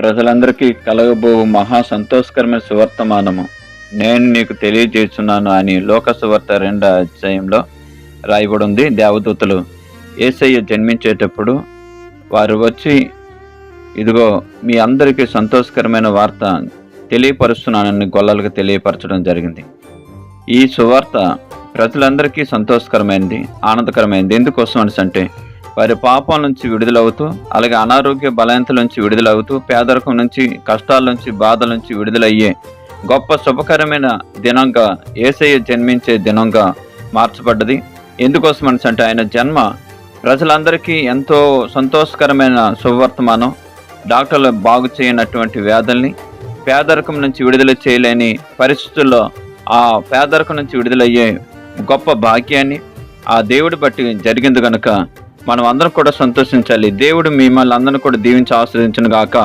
ప్రజలందరికీ కలగబో మహా సంతోషకరమైన సువర్తమానము నేను నీకు తెలియజేస్తున్నాను అని లోక సువార్త 2వ అధ్యాయంలో రాయబడి ఉంది. దేవదూతలు యేసయ్య జన్మించేటప్పుడు వారు వచ్చి, ఇదిగో మీ అందరికీ సంతోషకరమైన వార్త తెలియపరుస్తున్నానని గొల్లలకు తెలియపరచడం జరిగింది. ఈ సువార్త ప్రజలందరికీ సంతోషకరమైనది, ఆనందకరమైనది. ఎందుకోసం అంటే వారి పాపం నుంచి విడుదలవుతూ, అలాగే అనారోగ్య బలహీనతల నుంచి విడుదలవుతూ, పేదరికం నుంచి, కష్టాల నుంచి, బాధల నుంచి విడుదలయ్యే గొప్ప శుభకరమైన దినంగా యేసయ్య జన్మించే దినంగా మార్చబడ్డది. ఎందుకోసం అంటే ఆయన జన్మ ప్రజలందరికీ ఎంతో సంతోషకరమైన శుభవర్తమానం. డాక్టర్లు బాగు చేయనటువంటి వ్యాధుల్ని, పేదరికం నుంచి విడుదల చేయలేని పరిస్థితుల్లో ఆ పేదరికం నుంచి విడుదలయ్యే గొప్ప భాగ్యాన్ని ఆ దేవుడి బట్టి జరిగింది కనుక మనం అందరం కూడా సంతోషించాలి. దేవుడు మిమ్మల్ని అందరిని కూడా దీవించి ఆశీర్వదించును గాక.